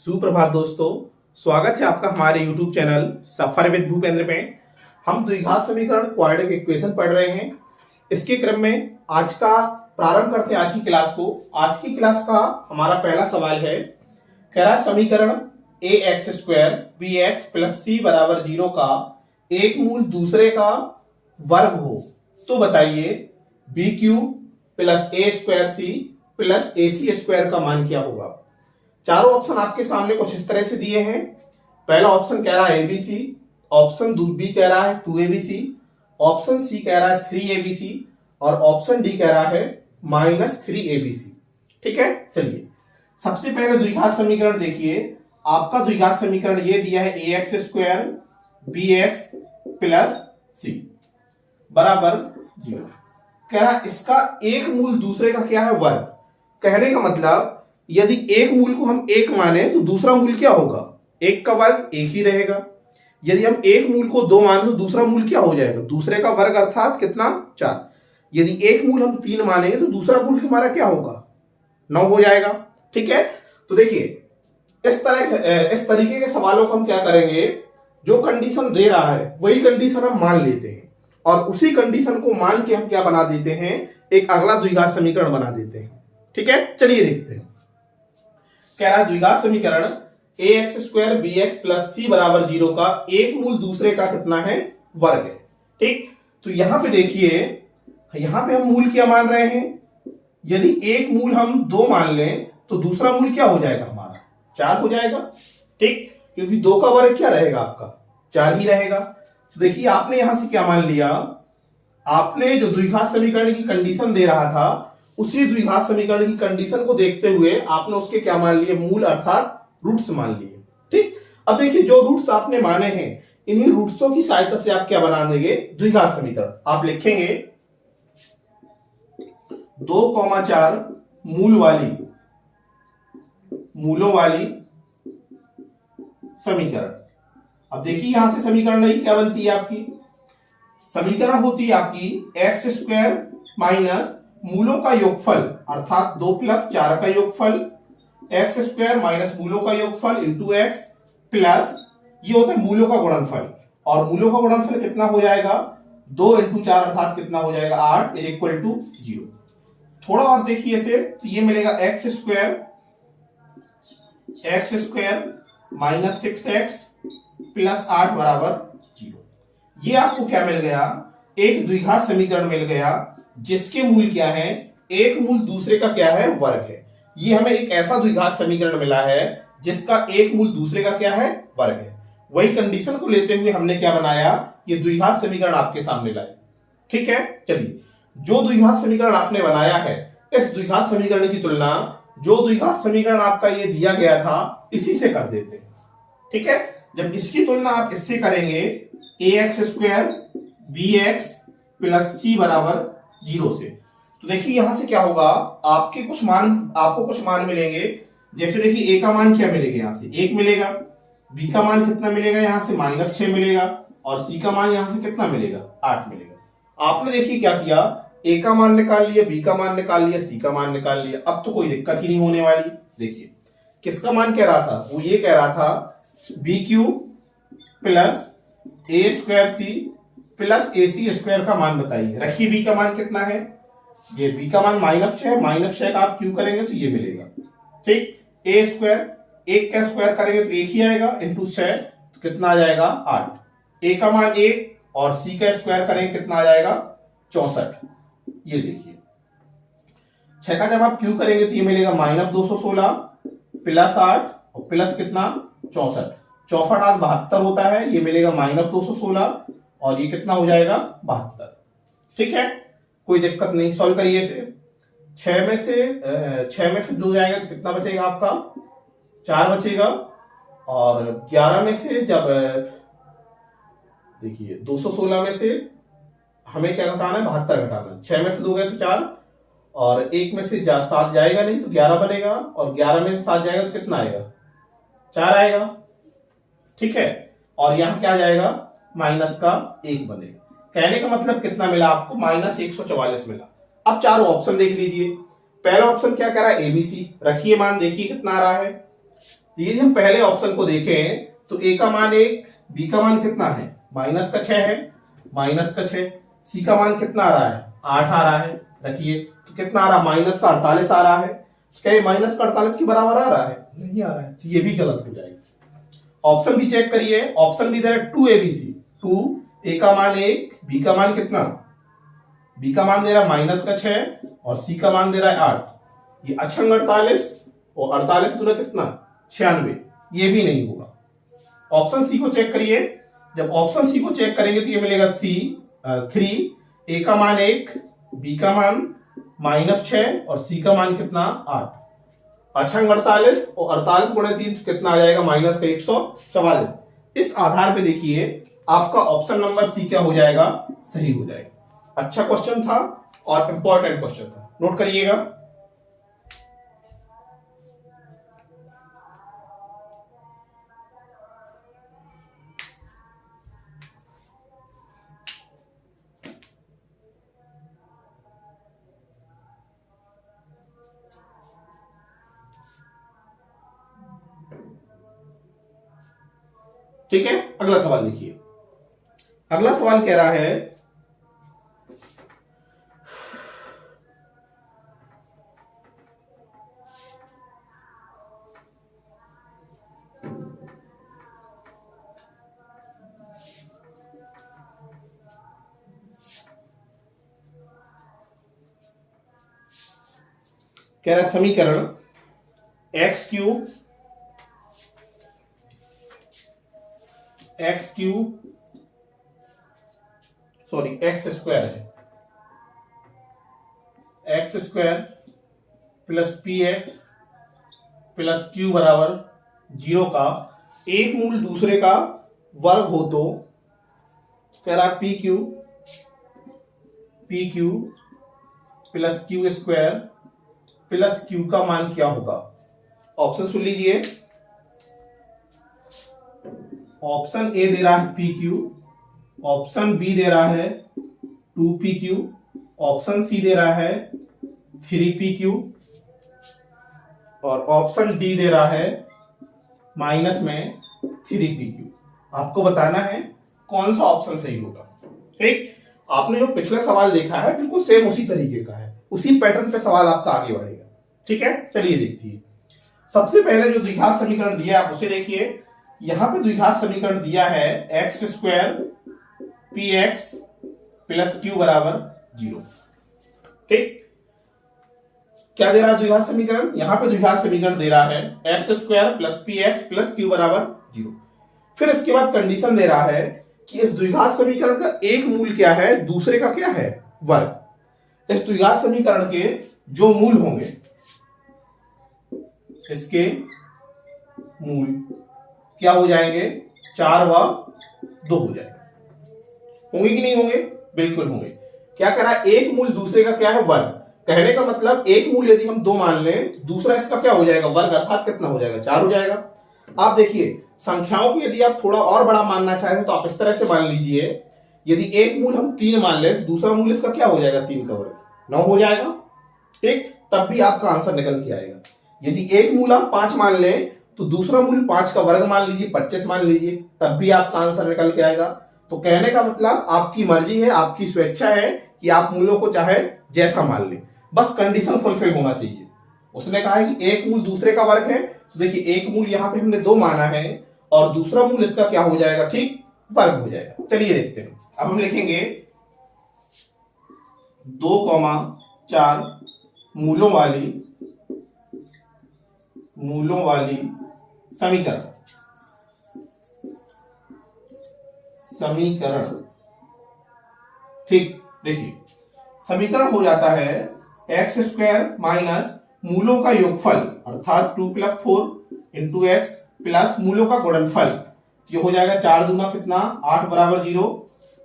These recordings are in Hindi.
सुप्रभात दोस्तों, स्वागत है आपका हमारे YouTube channel suffer with Bhupendra में। हम द्विघात समीकरण क्वाड्रेटिक इक्वेशन पढ़ रहे हैं। इसके क्रम में आज का प्रारंभ करते हैं आज की क्लास को। आज की क्लास का हमारा पहला सवाल है, कह रहा है समीकरण ax square bx plus c बराबर 0 का एक मूल दूसरे का वर्ग हो तो बताइए बी क्यू प्लस ए स्क्वायर सी प्लस ए सी स्क्वायर का मान क्या होगा। चारों ऑप्शन आपके सामने कुछ इस तरह से दिए हैं। पहला ऑप्शन कह रहा है एबीसी, ऑप्शन बी कह रहा है 2abc, ऑप्शन सी कह रहा है 3abc और ऑप्शन डी कह रहा है -3abc। ठीक है, चलिए सबसे पहले द्विघात समीकरण देखिए। आपका द्विघात समीकरण ये दिया है ax square bx plus c बराबर 0। कह रहा है इसका एक मूल दूसरे का क्या है वर्ग। कहने का मतलब यदि एक मूल को हम एक माने तो दूसरा मूल क्या होगा, एक का वर्ग एक ही रहेगा। यदि हम एक मूल को दो माने तो दूसरा मूल क्या हो जाएगा, दूसरे का वर्ग अर्थात कितना 4। यदि एक मूल हम 3 मानेंगे तो दूसरा मूल हमारा क्या होगा 9 हो जाएगा। ठीक है, तो देखिए इस तरीके के सवालों को हम क्या करेंगे, जो कंडीशन दे रहा है वही कंडीशन हम मान लेते हैं और उसी कंडीशन को मान के हम क्या बना देते हैं, एक अगला द्विघात समीकरण बना देते हैं। ठीक है, चलिए देखते हैं। कह रहा है द्विघात समीकरण ax square bx plus c बराबर 0 का एक मूल दूसरे का कितना है वर्ग है। ठीक, तो यहां पे देखिए, यहां पे हम मूल क्या मान रहे हैं, यदि एक मूल हम 2 मान लें तो दूसरा मूल क्या हो जाएगा हमारा 4 हो जाएगा। ठीक, क्योंकि 2 का वर्ग क्या रहेगा आपका 4 ही रहेगा। तो देखिए आपने यहां से क्या मान लिया, आपने जो द्विघात समीकरण की कंडीशन दे रहा था उसी द्विघात समीकरण की कंडीशन को देखते हुए आपने उसके क्या मान लिए, मूल अर्थात रूट्स मान लिए। ठीक, अब देखिए जो रूट्स आपने माने हैं इन्हीं रूट्सों की सहायता से आप क्या बना देंगे, द्विघात समीकरण। आप लिखेंगे 2,4 मूलों वाली समीकरण। अब देखिए यहां से समीकरण नहीं क्या बनती है आपकी, समीकरण होती है आपकी एक्स स्क्वायर माइनस मूलों का योगफल अर्थात 2 + 4 का योगफल एक्स स्क्वायर माइनस मूलों का योगफल इंटू एक्स प्लस ये होता है मूलों का गुणनफल। और मूलों का गुणनफल कितना हो जाएगा 2 × 4 अर्थात कितना हो जाएगा 8 = 0। थोड़ा और देखिए इसे, तो ये मिलेगा x square minus 6x plus 8 बराबर 0। ये आपको क्या मिल गया, एक द्विघात समीकरण मिल गया जिसके मूल क्या है, एक मूल दूसरे का क्या है वर्ग है। ये हमें एक ऐसा द्विघात समीकरण मिला है जिसका एक मूल दूसरे का क्या है वर्ग है। वही कंडीशन को लेते हुए हमने क्या बनाया, ये द्विघात समीकरण आपके सामने लाए। ठीक है, चलिए जो द्विघात समीकरण आपने बनाया है इस द्विघात समीकरण की तुलना जो द्विघात समीकरण आपका ये दिया गया था इसी से कर देते हैं। ठीक है, जब इसकी तुलना आप इससे करेंगे ax square bx plus c बराबर 0 से, तो देखिए यहां से क्या होगा, आपको कुछ मान मिलेंगे। जैसे देखिए a का मान क्या मिलेगा, यहां से 1 मिलेगा, b का मान कितना मिलेगा, यहां से -6 मिलेगा और c का मान यहां से कितना मिलेगा 8 मिलेगा। आपने देखिए क्या किया, a का मान निकाल लिया, b का मान निकाल लिया, c का मान निकाल लिया। अब तो कोई दिक्कत ही नहीं होने वाली। देखिए किसका मान कह रहा था, वो ये कह रहा था bq plus a square c plus ac square का मान बताइए। रखिए b का मान कितना है, ये b का मान -6 का आप क्यू करेंगे तो ये मिलेगा। ठीक, a स्क्वायर 1 का स्क्वायर करेंगे तो 1 ही आएगा इंटू 6 तो कितना आ जाएगा 8। a का मान 1 और c का स्क्वायर करेंगे कितना आ जाएगा 64। ये देखिए 6 का जब आप क्यू करेंगे तो ये मिलेगा -216 प्लस 8 और प्लस कितना 64। 64 8 72 होता है, ये मिलेगा -216 और ये कितना हो जाएगा 72। ठीक है, कोई दिक्कत नहीं, सॉल्व करिए इसे। 6 में से 2 जाएगा तो कितना बचेगा आपका 4 बचेगा और 11 में से जब देखिए 216 में से हमें क्या घटाना है 72 घटाना है। 6 में से 2 गए तो 4 और 1 में से 7 जाएगा नहीं तो 11 बनेगा और 11 में से 7 जाएगा तो कितना आएगा 4 आएगा। ठीक है, और यहां क्या जाएगा -1 बनेगा। कहने का मतलब कितना मिला आपको -144 मिला। अब चारों ऑप्शन देख लीजिए। पहला ऑप्शन क्या कह रहा है एबीसी, रखिए मान, देखिए कितना आ रहा है यदि हम पहले ऑप्शन को देखें तो ए का मान 1, बी का मान कितना है माइनस का 6 है, माइनस का 6, सी का मान कितना आ रहा है 8 आ रहा है। रखिए तो कितना आ रहा है माइनस का 48 आ रहा है। क्या ये माइनस का 48 के बराबर आ रहा है? नहीं आ रहा है, तो ये भी गलत हो जाएगा। ऑप्शन भी चेक करिए, ऑप्शन भी दे रहा है 2abc, 2 ए का मान 1, बी का मान कितना, बी का मान दे रहा है माइनस का 6 और सी का मान दे रहा है 8। ये अक्षंग 48 और 48 दूना कितना 96, ये भी नहीं होगा। ऑप्शन सी को चेक करिए, जब ऑप्शन सी को चेक करेंगे तो ये मिलेगा सी 3, ए का मान 1, बी का मान -6 और सी का मान कितना 8। अक्षंग 48 और 48 गुणे 3 कितना आ जाएगा माइनस का 144। इस आधार पे देखिए आपका ऑप्शन नंबर सी क्या हो जाएगा, सही हो जाएगा। अच्छा क्वेश्चन था और इंपॉर्टेंट क्वेश्चन था, नोट करिएगा। ठीक है, अगला सवाल देखिए। अगला सवाल कह रहा है समीकरण एक्स क्यूब एक्स स्क्वायर है, x square plus P x plus Q बराबर 0 का एक मूल दूसरे का वर्ग हो तो कह रहा P Q plus Q square plus Q का मान क्या होगा। ऑप्शन सुन लीजिए, ऑप्शन ए दे रहा है पी क्यू, ऑप्शन बी दे रहा है 2pq, ऑप्शन सी दे रहा है 3pq और ऑप्शन डी दे रहा है माइनस में 3pq। आपको बताना है कौन सा ऑप्शन सही होगा। ठीक, आपने जो पिछला सवाल देखा है बिल्कुल सेम उसी तरीके का है, उसी पैटर्न पे सवाल आपका आगे बढ़ेगा। ठीक है, चलिए देखिए। सबसे पहले जो द्विघात समीकरण दिया आप उसे देखिए। यहां पे द्विघात समीकरण दिया है x square P x plus Q बराबर 0। ठीक, क्या दे रहा है द्विघात समीकरण, यहां पे द्विघात समीकरण दे रहा है x square plus P x plus Q बराबर 0। फिर इसके बाद कंडीशन दे रहा है कि इस द्विघात समीकरण का एक मूल क्या है, दूसरे का क्या है वर्ग। इस द्विघात समीकरण के जो मूल होंगे, इसके मूल क्या हो जाएंगे 4 व 2 हो जाएंगे। होंगे कि नहीं होंगे, बिल्कुल होंगे। क्या कह रहा है एक मूल दूसरे का क्या है वर्ग। कहने का मतलब एक मूल यदि हम 2 मान लें, दूसरा इसका क्या हो जाएगा वर्ग, अर्थात कितना हो जाएगा 4 हो जाएगा। आप देखिए संख्याओं को यदि आप थोड़ा और बड़ा मानना चाहें तो आप इस तरह से मान लीजिए, यदि एक मूल हम 3 मान लें, दूसरा मूल इसका क्या हो जाएगा 3 का वर्ग 9 हो जाएगा। ठीक, तब भी आपका आंसर निकल के आएगा। यदि एक मूल आप 5 मान लें तो दूसरा मूल 5 का वर्ग मान लीजिए 25 मान लीजिए, तब भी आपका आंसर निकल के आएगा। तो कहने का मतलब आपकी मर्जी है, आपकी स्वेच्छा है कि आप मूलों को चाहे जैसा मान लें, बस कंडीशन फुलफिल होना चाहिए। उसने कहा है कि एक मूल दूसरे का वर्ग है, तो देखिए एक मूल यहां पे हमने 2 माना है और दूसरा मूल इसका क्या हो जाएगा, ठीक वर्ग हो जाएगा। चलिए देखते हैं। अब हम लिखेंगे 2,4 मूलों वाली समीकरण। ठीक, देखिए समीकरण हो जाता है एक्स स्क्वायर माइनस मूलों का योगफल अर्थात 2 + 4 इंटू एक्स प्लस मूलों का गुणनफल, ये हो जाएगा 4 दूना कितना 8 बराबर 0।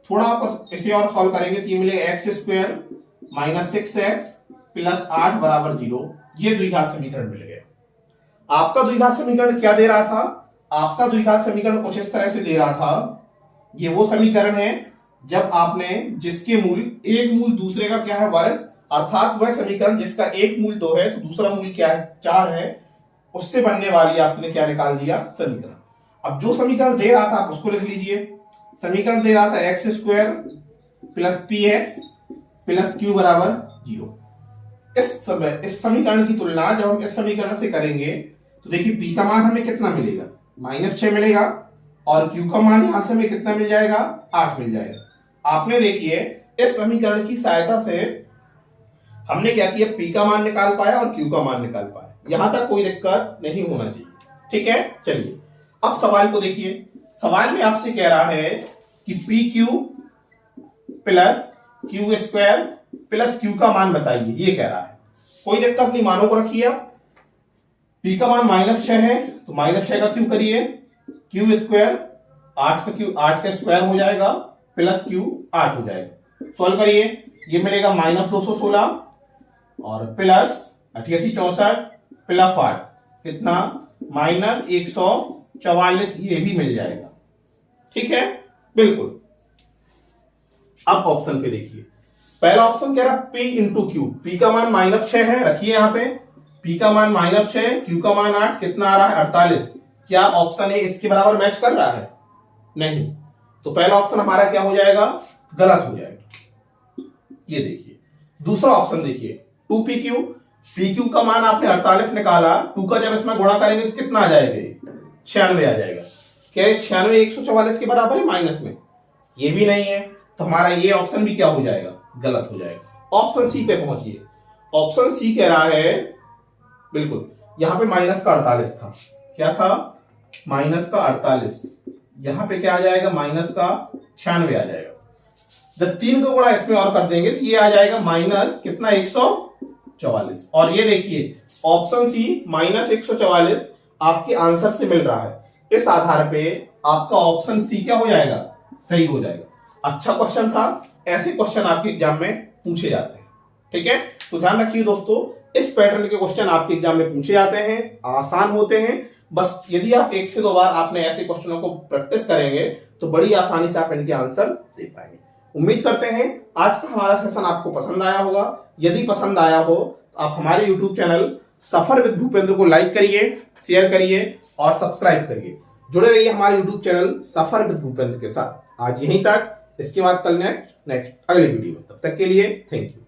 थोड़ा आप इसे और सॉल्व करेंगे तो ये मिलेगा x square minus 6x plus 8 बराबर 0। ये द्विघात समीकरण मिल गया। आपका द्विघात समीकरण क्या दे रहा था, आपका द्विघात समीकरण कुछ इस तरह से दे रहा था। ये वो समीकरण है जब आपने जिसके मूल एक मूल दूसरे का क्या है वर्ग, अर्थात वह समीकरण जिसका एक मूल 2 है तो दूसरा मूल क्या है 4 है, उससे बनने वाली आपने क्या निकाल दिया, समीकरण। अब जो समीकरण दे रहा था आप उसको लिख लीजिए। समीकरण दे रहा था x square plus P x plus Q बराबर 0। इस समीकरण की तुलना जब हम इस समीकरण से करेंगे तो देखिए पी का मान हमें कितना मिलेगा, -6 मिलेगा, और क्यू का मान यहां से हमें कितना मिल जाएगा, 8 मिल जाएगा। आपने देखिए इस समीकरण की सहायता से हमने क्या किया, पी का मान निकाल पाया और क्यू का मान निकाल पाया। यहां तक कोई दिक्कत नहीं होना चाहिए, ठीक है। चलिए अब सवाल को देखिए। सवाल में आपसे कह रहा है कि P Q plus Q square plus Q का मान बताइए, ये कह रहा है। कोई दिक्कत नहीं, मानों को रखिए आप। पी का मान -6 है तो -6 का क्यू करिए, क्यू स्क्वायर 8 का क्यू 8 का स्क्वायर हो जाएगा प्लस क्यू 8 हो जाएगा। सॉल्व करिए, ये मिलेगा -216 और प्लस 88 64 प्लस 8 कितना -144, ये भी मिल जाएगा, ठीक है, बिल्कुल। अब ऑप्शन पे देखिए, पहला ऑप्शन कह रहा है P इंटू क्यू। पी का मान -6 है, रखिए यहां पे, पी का मान -6, क्यू का मान 8, कितना आ रहा है 48। क्या ऑप्शन ए इसके बराबर मैच कर रहा है? नहीं, तो पहला ऑप्शन हमारा क्या हो जाएगा, गलत हो जाएगा। ये देखिए दूसरा ऑप्शन देखिए 2PQ। PQ का मान आपने 48 निकाला, 2 का जब इसमें गुणा करेंगे तो कितना आ जाएगा, 96 आ जाएगा। क्या 96 144 के बराबर है माइनस में? ये भी नहीं है, तो हमारा ये ऑप्शन भी क्या हो जाएगा, गलत हो जाएगा। ऑप्शन सी पे पहुंचिए। ऑप्शन सी कह रहा है, बिल्कुल यहां पे माइनस का 48 था, क्या था, माइनस का 48, यहां पे क्या आ जाएगा, माइनस का 96 आ जाएगा। जब 3 का गुणा इसमें और कर देंगे तो ये आ जाएगा माइनस कितना 144। और ये देखिए ऑप्शन सी -144 आपके आंसर से मिल रहा है। इस आधार पे आपका ऑप्शन सी क्या हो जाएगा, सही हो जाएगा। अच्छा क्वेश्चन था, ऐसे क्वेश्चन आपके एग्जाम में पूछे जाते हैं, ठीक है। तो ध्यान रखिए दोस्तों, इस पैटर्न के क्वेश्चन आपके एग्जाम में पूछे जाते हैं, आसान होते हैं। बस यदि आप 1 से 2 बार आपने ऐसे क्वेश्चनों को प्रैक्टिस करेंगे तो बड़ी आसानी से आप इनके आंसर दे पाएंगे। उम्मीद करते हैं आज का हमारा सेशन आपको पसंद आया होगा। यदि पसंद आया हो तो आप हमारे YouTube channel suffer with Bhupendra को लाइक करिए, शेयर करिए और सब्सक्राइब करिए। जुड़े रहिए हमारे YouTube channel suffer with Bhupendra के साथ। आज यहीं तक, इसके बाद कल नेक्स्ट अगले वीडियो में। तब तक के लिए थैंक यू।